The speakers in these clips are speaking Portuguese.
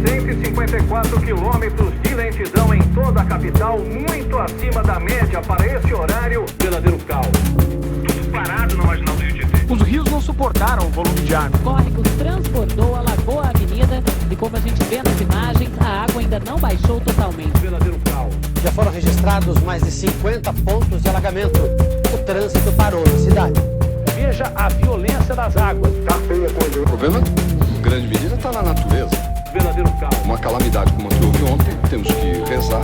154 quilômetros de lentidão em toda a capital, muito acima da média para esse horário. Verdadeiro caos. Tudo parado na marginal do Rio Tietê. Os rios não suportaram o volume de água. O córrego transbordou, alagou a avenida e, como a gente vê nas imagens, a água ainda não baixou totalmente. Verdadeiro caos. Já foram registrados mais de 50 pontos de alagamento. O trânsito parou na cidade. Veja a violência das águas. O problema, em grande medida, está na natureza. Verdadeiro caos. Uma calamidade como a que houve ontem, temos que rezar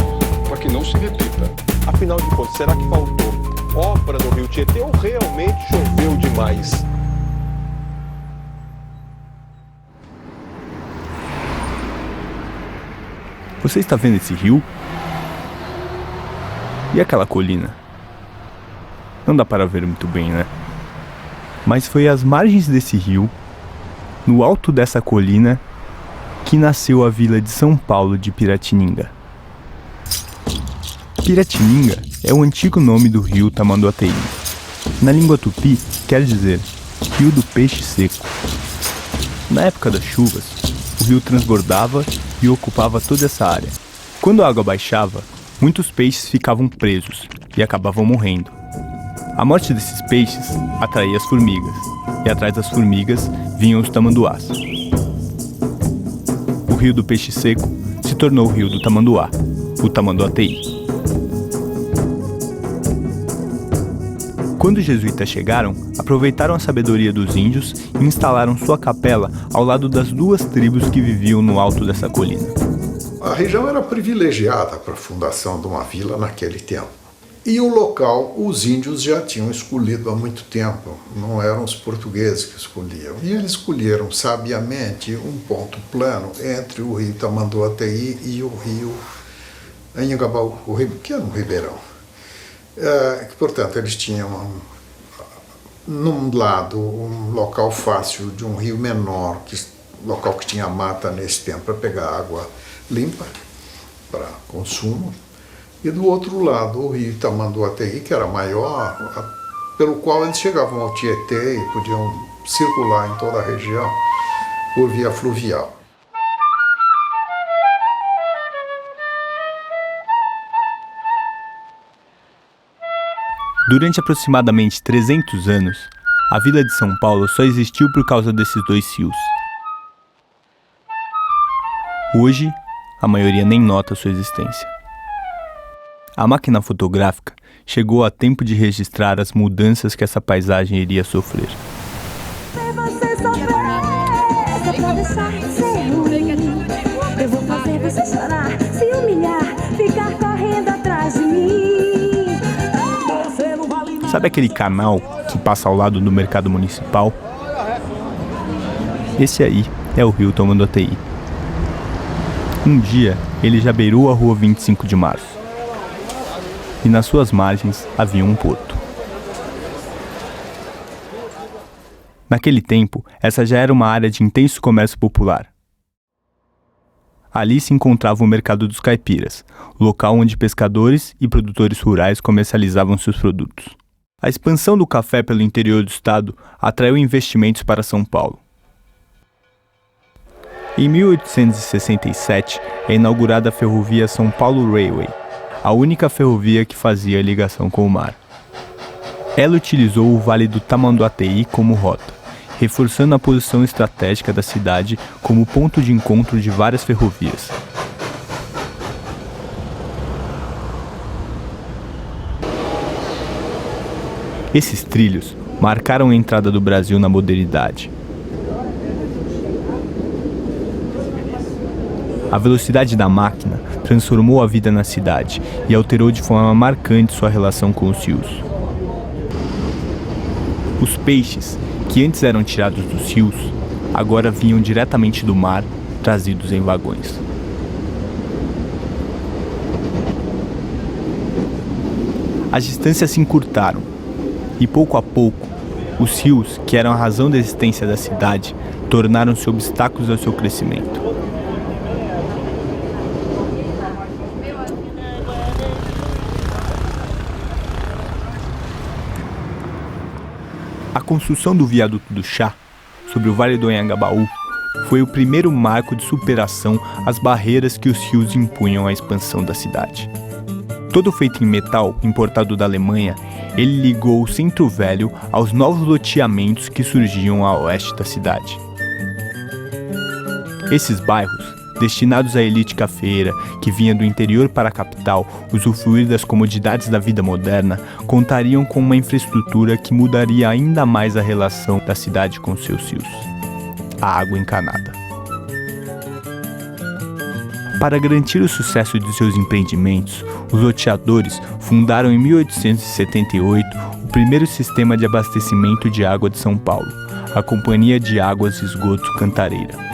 para que não se repita. Afinal de contas, será que faltou obra no Rio Tietê ou realmente choveu demais? Você está vendo esse rio? E aquela colina? Não dá para ver muito bem, né? Mas foi às margens desse rio, no alto dessa colina, que nasceu a vila de São Paulo de Piratininga. Piratininga é o antigo nome do rio Tamanduateí. Na língua tupi, quer dizer rio do peixe seco. Na época das chuvas, o rio transbordava e ocupava toda essa área. Quando a água baixava, muitos peixes ficavam presos e acabavam morrendo. A morte desses peixes atraía as formigas, e atrás das formigas vinham os tamanduás. O rio do peixe seco se tornou o rio do tamanduá, o Tamanduateí. Quando os jesuítas chegaram, aproveitaram a sabedoria dos índios e instalaram sua capela ao lado das duas tribos que viviam no alto dessa colina. A região era privilegiada para a fundação de uma vila naquele tempo. E o local, os índios já tinham escolhido há muito tempo, não eram os portugueses que escolhiam. E eles escolheram sabiamente um ponto plano entre o rio Tamanduateí e o rio Anhangabaú, que era um ribeirão. Portanto, eles tinham, num lado, um local fácil de um rio menor, local que tinha mata nesse tempo para pegar água limpa para consumo. E do outro lado, o rio Tamanduateí, que era maior, pelo qual eles chegavam ao Tietê e podiam circular em toda a região por via fluvial. Durante aproximadamente 300 anos, a vila de São Paulo só existiu por causa desses dois rios. Hoje, a maioria nem nota sua existência. A máquina fotográfica chegou a tempo de registrar as mudanças que essa paisagem iria sofrer. Eu vou fazer você chorar, se humilhar, ficar correndo atrás de mim. Sabe aquele canal que passa ao lado do mercado municipal? Esse aí é o rio Tamanduateí. Um dia, ele já beirou a rua 25 de março. E nas suas margens havia um porto. Naquele tempo, essa já era uma área de intenso comércio popular. Ali se encontrava o Mercado dos Caipiras, local onde pescadores e produtores rurais comercializavam seus produtos. A expansão do café pelo interior do estado atraiu investimentos para São Paulo. Em 1867, é inaugurada a ferrovia São Paulo Railway, a única ferrovia que fazia ligação com o mar. Ela utilizou o Vale do Tamanduateí como rota, reforçando a posição estratégica da cidade como ponto de encontro de várias ferrovias. Esses trilhos marcaram a entrada do Brasil na modernidade. A velocidade da máquina transformou a vida na cidade e alterou de forma marcante sua relação com os rios. Os peixes, que antes eram tirados dos rios, agora vinham diretamente do mar, trazidos em vagões. As distâncias se encurtaram e, pouco a pouco, os rios, que eram a razão da existência da cidade, tornaram-se obstáculos ao seu crescimento. A construção do viaduto do Chá, sobre o Vale do Anhangabaú, foi o primeiro marco de superação às barreiras que os rios impunham à expansão da cidade. Todo feito em metal, importado da Alemanha, ele ligou o Centro Velho aos novos loteamentos que surgiam a oeste da cidade. Esses bairros, destinados à elite cafeeira que vinha do interior para a capital usufruir das comodidades da vida moderna, contariam com uma infraestrutura que mudaria ainda mais a relação da cidade com seus rios: a água encanada. Para garantir o sucesso de seus empreendimentos, os loteadores fundaram em 1878 o primeiro sistema de abastecimento de água de São Paulo, a Companhia de Águas e Esgotos Cantareira.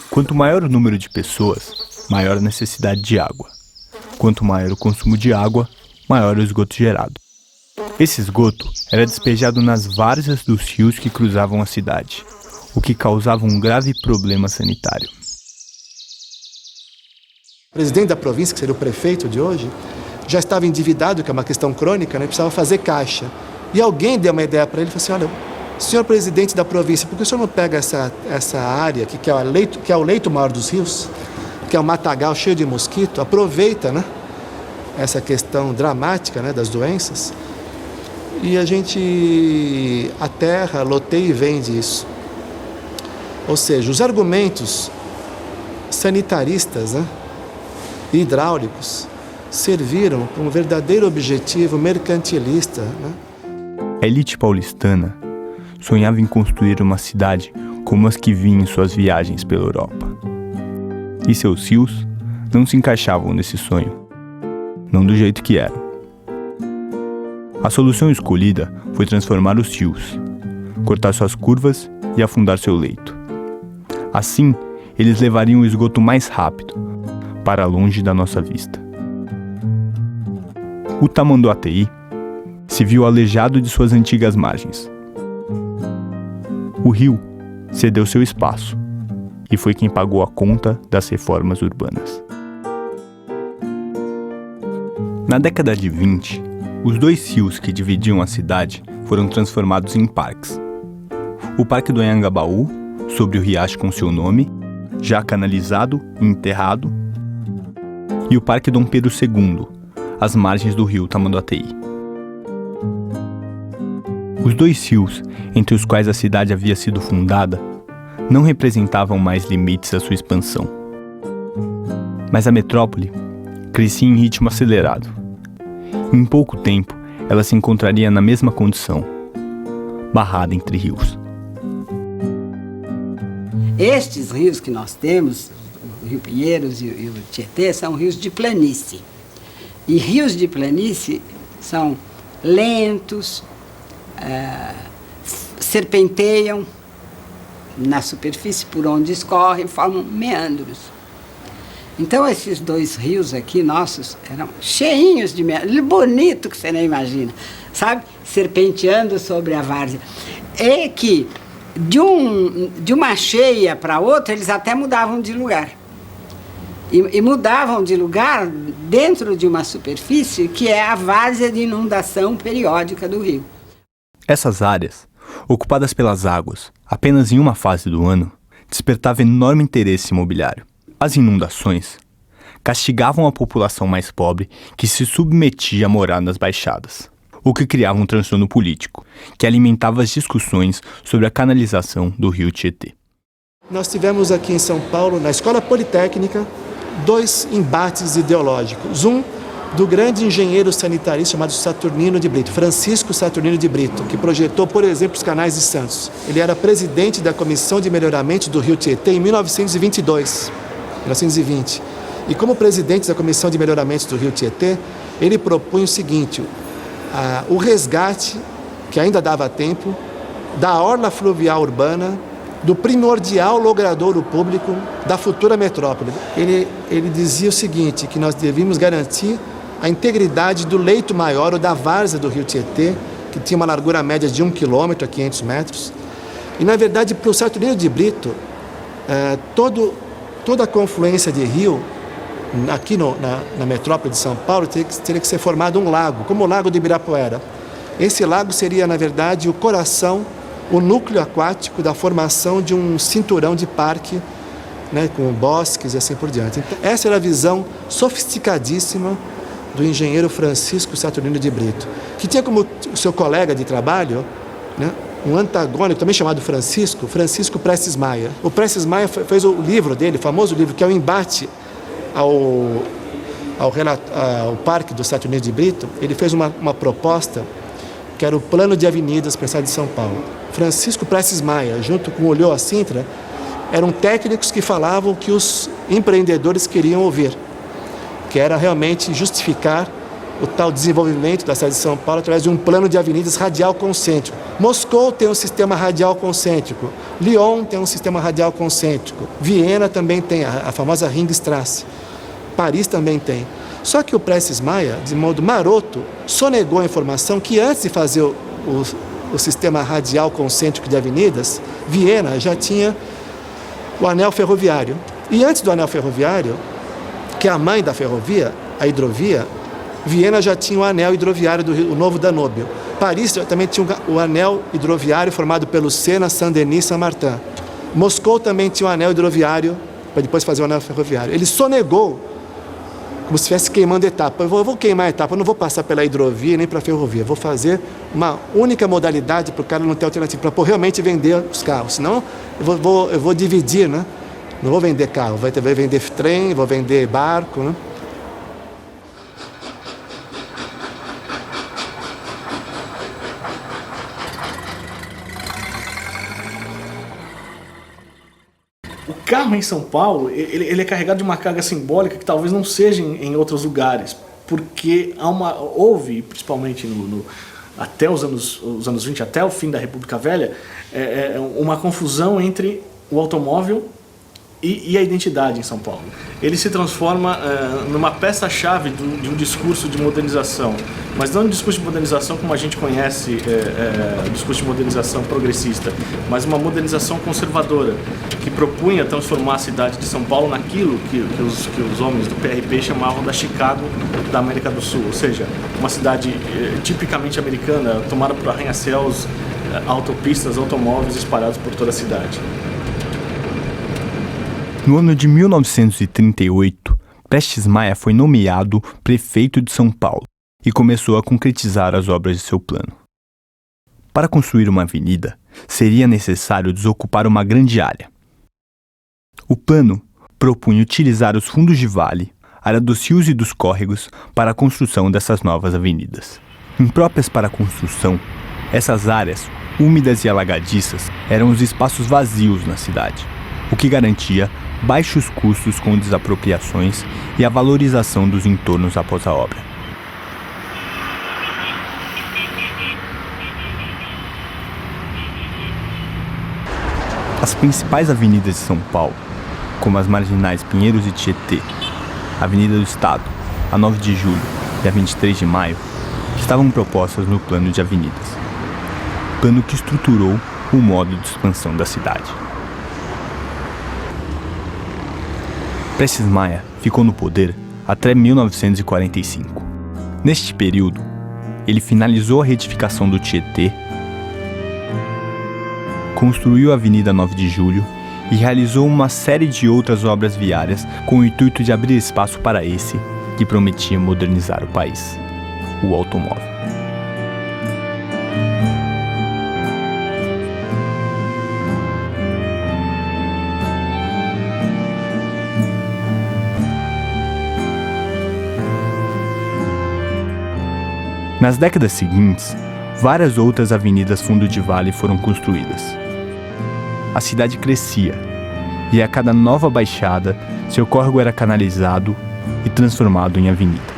Quanto maior o número de pessoas, maior a necessidade de água. Quanto maior o consumo de água, maior o esgoto gerado. Esse esgoto era despejado nas várzeas dos rios que cruzavam a cidade, o que causava um grave problema sanitário. O presidente da província, que seria o prefeito de hoje, já estava endividado, que é uma questão crônica, né? Precisava fazer caixa. E alguém deu uma ideia para ele e falou assim: olha, senhor presidente da província, por que o senhor não pega essa área aqui, que é o leito maior dos rios, que é um matagal cheio de mosquito, aproveita, né, essa questão dramática, né, das doenças, e a terra loteia e vende isso. Ou seja, os argumentos sanitaristas, né, e hidráulicos serviram para um verdadeiro objetivo mercantilista, né? A elite paulistana sonhava em construir uma cidade como as que vinha em suas viagens pela Europa. E seus rios não se encaixavam nesse sonho, não do jeito que eram. A solução escolhida foi transformar os rios, cortar suas curvas e afundar seu leito. Assim, eles levariam o esgoto mais rápido, para longe da nossa vista. O Tamanduateí se viu aleijado de suas antigas margens. O rio cedeu seu espaço e foi quem pagou a conta das reformas urbanas. Na década de 20, os dois rios que dividiam a cidade foram transformados em parques. O Parque do Anhangabaú, sobre o riacho com seu nome, já canalizado e enterrado, e o Parque Dom Pedro II, às margens do rio Tamanduateí. Os dois rios, entre os quais a cidade havia sido fundada, não representavam mais limites à sua expansão. Mas a metrópole crescia em ritmo acelerado. Em pouco tempo, ela se encontraria na mesma condição, barrada entre rios. Estes rios que nós temos, o Rio Pinheiros e o Tietê, são rios de planície. E rios de planície são lentos, serpenteiam na superfície por onde escorrem, formam meandros. Então esses dois rios aqui nossos eram cheinhos de meandros, bonito que você nem imagina, sabe? Serpenteando sobre a várzea. E que de uma cheia para outra eles até mudavam de lugar. E mudavam de lugar dentro de uma superfície que é a várzea de inundação periódica do rio. Essas áreas, ocupadas pelas águas apenas em uma fase do ano, despertavam enorme interesse imobiliário. As inundações castigavam a população mais pobre que se submetia a morar nas baixadas, o que criava um transtorno político, que alimentava as discussões sobre a canalização do rio Tietê. Nós tivemos aqui em São Paulo, na Escola Politécnica, dois embates ideológicos. Um do grande engenheiro sanitarista chamado Saturnino de Brito, Francisco Saturnino de Brito, que projetou, por exemplo, os canais de Santos. Ele era presidente da Comissão de Melhoramento do Rio Tietê em 1920. E como presidente da Comissão de Melhoramento do Rio Tietê, ele propunha o seguinte: o resgate, que ainda dava tempo, da orla fluvial urbana do primordial logradouro público da futura metrópole. Ele dizia o seguinte, que nós devíamos garantir a integridade do leito maior, ou da várzea do rio Tietê, que tinha uma largura média de 1 quilômetro a 500 metros. E, na verdade, para o Saturnino de Brito, toda a confluência de rio, aqui na metrópole de São Paulo, teria que ser formado um lago, como o Lago do Ibirapuera. Esse lago seria, na verdade, o coração, o núcleo aquático da formação de um cinturão de parque, né, com bosques e assim por diante. Então, essa era a visão sofisticadíssima do engenheiro Francisco Saturnino de Brito, que tinha como seu colega de trabalho, né, um antagônico, também chamado Francisco Prestes Maia. O Prestes Maia fez o livro dele, o famoso livro, que é o embate ao Parque do Saturnino de Brito. Ele fez uma proposta que era o plano de avenidas para a cidade de São Paulo. Francisco Prestes Maia, junto com Olhô Sintra, eram técnicos que falavam o que os empreendedores queriam ouvir, que era realmente justificar o tal desenvolvimento da cidade de São Paulo através de um plano de avenidas radial concêntrico. Moscou tem um sistema radial concêntrico, Lyon tem um sistema radial concêntrico, Viena também tem a famosa Ringstrasse, Paris também tem. Só que o Prestes Maia, de modo maroto, sonegou a informação que antes de fazer o sistema radial concêntrico de avenidas, Viena já tinha o anel ferroviário. E antes do anel ferroviário, que é a mãe da ferrovia, a hidrovia, Viena já tinha o anel hidroviário o Novo Danúbio. Paris também tinha o anel hidroviário formado pelo Sena, Saint-Denis e Saint-Martin. Moscou também tinha o anel hidroviário para depois fazer o anel ferroviário. Ele sonegou, como se estivesse queimando etapa. Eu vou queimar a etapa, eu não vou passar pela hidrovia nem para a ferrovia. Vou fazer uma única modalidade para o cara não ter alternativa, para realmente vender os carros. Senão eu vou dividir, né? Não vou vender carro, vai vender trem, vou vender barco, né? O carro em São Paulo, ele é carregado de uma carga simbólica que talvez não seja em outros lugares, porque houve, principalmente até os anos 20, até o fim da República Velha, uma confusão entre o automóvel e a identidade em São Paulo. Ele se transforma numa peça-chave de um discurso de modernização, mas não um discurso de modernização como a gente conhece, o discurso de modernização progressista, mas uma modernização conservadora, que propunha transformar a cidade de São Paulo naquilo que os homens do PRP chamavam da Chicago da América do Sul, ou seja, uma cidade tipicamente americana, tomada por arranha-céus, autopistas, automóveis espalhados por toda a cidade. No ano de 1938, Prestes Maia foi nomeado prefeito de São Paulo e começou a concretizar as obras de seu plano. Para construir uma avenida, seria necessário desocupar uma grande área. O plano propunha utilizar os fundos de vale, área dos rios e dos córregos, para a construção dessas novas avenidas. Impróprias para a construção, essas áreas, úmidas e alagadiças, eram os espaços vazios na cidade, o que garantia baixos custos com desapropriações e a valorização dos entornos após a obra. As principais avenidas de São Paulo, como as marginais Pinheiros e Tietê, a Avenida do Estado, a 9 de Julho e a 23 de Maio, estavam propostas no plano de avenidas, plano que estruturou o modo de expansão da cidade. Prestes Maia ficou no poder até 1945. Neste período, ele finalizou a retificação do Tietê, construiu a Avenida 9 de Julho e realizou uma série de outras obras viárias com o intuito de abrir espaço para esse que prometia modernizar o país, o automóvel. Nas décadas seguintes, várias outras avenidas fundo de vale foram construídas. A cidade crescia, e a cada nova baixada, seu córrego era canalizado e transformado em avenida.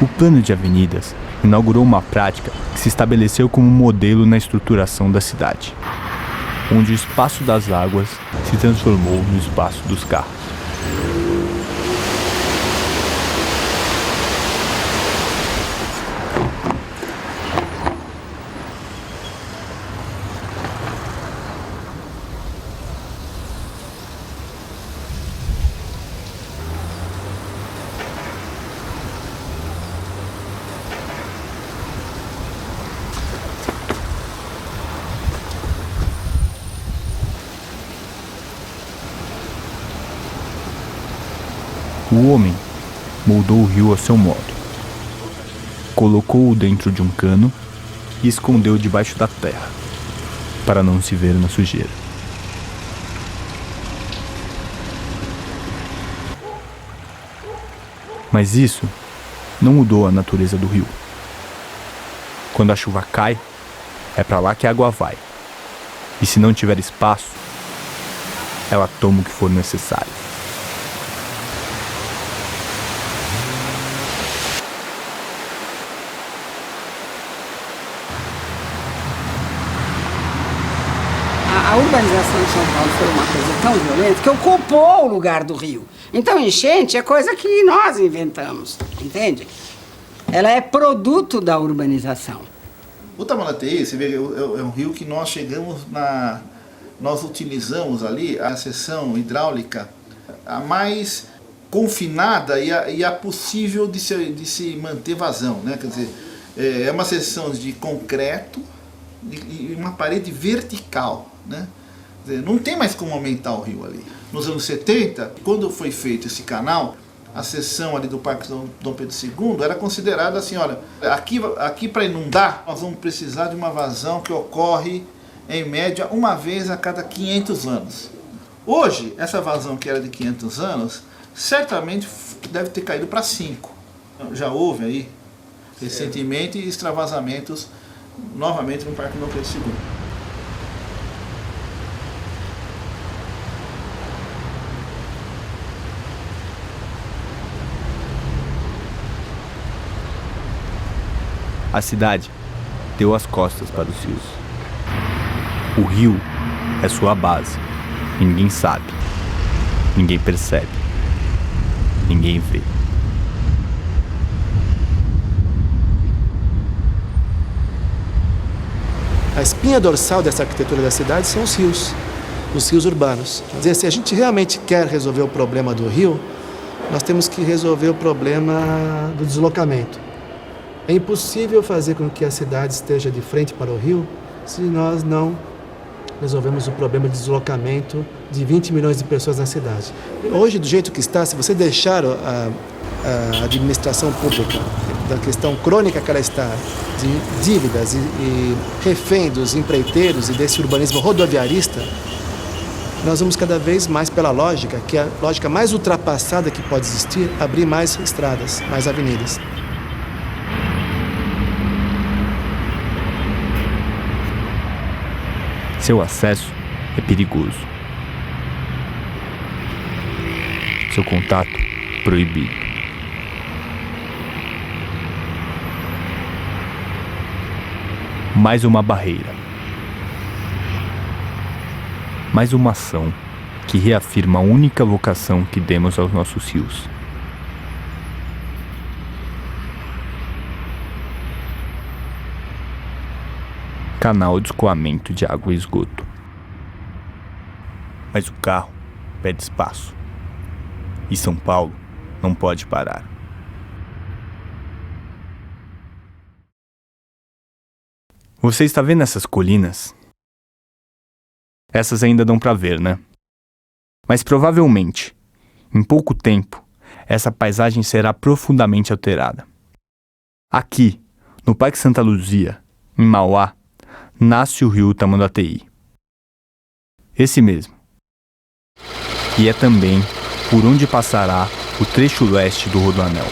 O plano de avenidas inaugurou uma prática que se estabeleceu como modelo na estruturação da cidade. onde o espaço das águas se transformou no espaço dos carros. O homem moldou o rio a seu modo. Colocou-o dentro de um cano e escondeu debaixo da terra, para não se ver na sujeira. Mas isso não mudou a natureza do rio. Quando a chuva cai, é para lá que a água vai. E se não tiver espaço, ela toma o que for necessário. A urbanização de São Paulo foi uma coisa tão violenta que ocupou o lugar do rio. Então, enchente é coisa que nós inventamos, entende? Ela é produto da urbanização. O Tamanduateí, você vê, é um rio que nós chegamos nós utilizamos ali a seção hidráulica a mais confinada e a possível de se manter vazão, né? Quer dizer, é uma seção de concreto e uma parede vertical, né? Quer dizer, não tem mais como aumentar o rio ali. Nos anos 70, quando foi feito esse canal, a seção ali do Parque Dom Pedro II era considerada assim, olha, aqui para inundar, nós vamos precisar de uma vazão que ocorre, em média, uma vez a cada 500 anos. Hoje, essa vazão que era de 500 anos, certamente deve ter caído para 5. Já houve aí, recentemente, extravasamentos novamente no Parque Dom Pedro II. A cidade deu as costas para os rios. O rio é sua base. Ninguém sabe, ninguém percebe, ninguém vê. A espinha dorsal dessa arquitetura da cidade são os rios urbanos. Quer dizer, se a gente realmente quer resolver o problema do rio, nós temos que resolver o problema do deslocamento. É impossível fazer com que a cidade esteja de frente para o rio se nós não resolvemos o problema de deslocamento de 20 milhões de pessoas na cidade. Hoje, do jeito que está, se você deixar a administração pública da questão crônica que ela está, de dívidas e refém dos empreiteiros e desse urbanismo rodoviarista, nós vamos cada vez mais pela lógica, que é a lógica mais ultrapassada que pode existir, abrir mais estradas, mais avenidas. Seu acesso é perigoso. Seu contato proibido. Mais uma barreira. Mais uma ação que reafirma a única vocação que demos aos nossos rios. Canal de escoamento de água e esgoto. Mas o carro pede espaço. E São Paulo não pode parar. Você está vendo essas colinas? Essas ainda dão para ver, né? Mas provavelmente, em pouco tempo, essa paisagem será profundamente alterada. Aqui, no Parque Santa Luzia, em Mauá, nasce o rio Tamanduateí. Esse mesmo. E é também por onde passará o trecho leste do Rodoanel.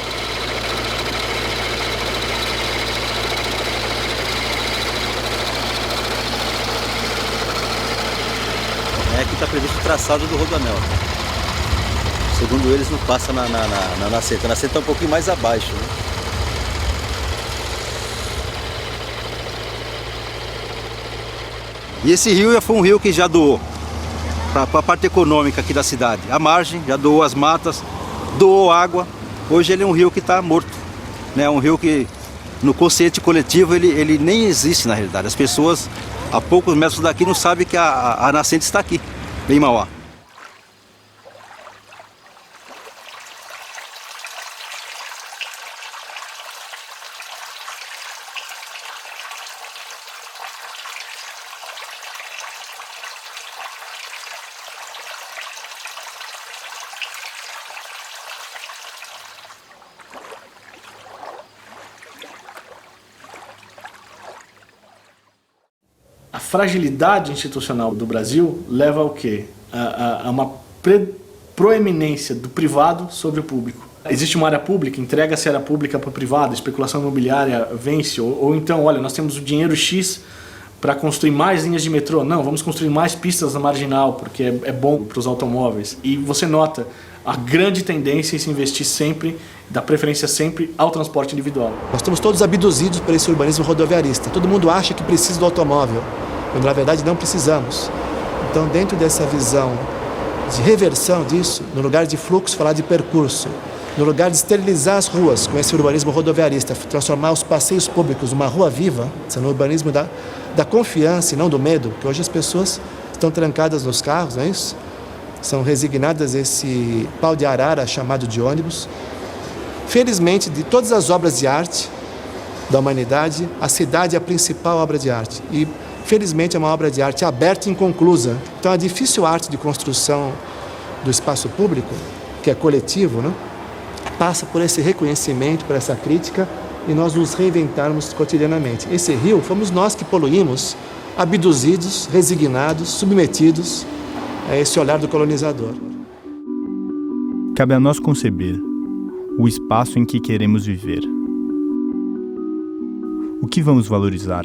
Aqui está previsto o traçado do Rodoanel. Segundo eles, não passa na nascente. A nascente está um pouquinho mais abaixo, né? E esse rio já foi um rio que já doou para a parte econômica aqui da cidade. A margem já doou as matas, doou água. Hoje ele é um rio que está morto, né? Um rio que no consciente coletivo ele nem existe na realidade. As pessoas a poucos metros daqui não sabem que a nascente está aqui, em Mauá. A fragilidade institucional do Brasil leva ao quê? A uma proeminência do privado sobre o público. Existe uma área pública, entrega-se a área pública para o privado, a especulação imobiliária vence, ou então, olha, nós temos o dinheiro X para construir mais linhas de metrô. Não, vamos construir mais pistas na marginal, porque é bom para os automóveis. E você nota a grande tendência em se investir sempre, dar preferência sempre ao transporte individual. Nós estamos todos abduzidos por esse urbanismo rodoviarista. Todo mundo acha que precisa do automóvel, quando na verdade não precisamos. Então, dentro dessa visão de reversão disso, no lugar de fluxo, falar de percurso, no lugar de esterilizar as ruas com esse urbanismo rodoviarista, transformar os passeios públicos numa rua viva, no urbanismo da confiança e não do medo, que hoje as pessoas estão trancadas nos carros, não é isso? São resignadas a esse pau de arara chamado de ônibus. Felizmente, de todas as obras de arte da humanidade, a cidade é a principal obra de arte. E, felizmente, é uma obra de arte aberta e inconclusa. Então, a difícil arte de construção do espaço público, que é coletivo, né, passa por esse reconhecimento, por essa crítica, e nós nos reinventarmos cotidianamente. Esse rio fomos nós que poluímos, abduzidos, resignados, submetidos a esse olhar do colonizador. Cabe a nós conceber o espaço em que queremos viver. O que vamos valorizar?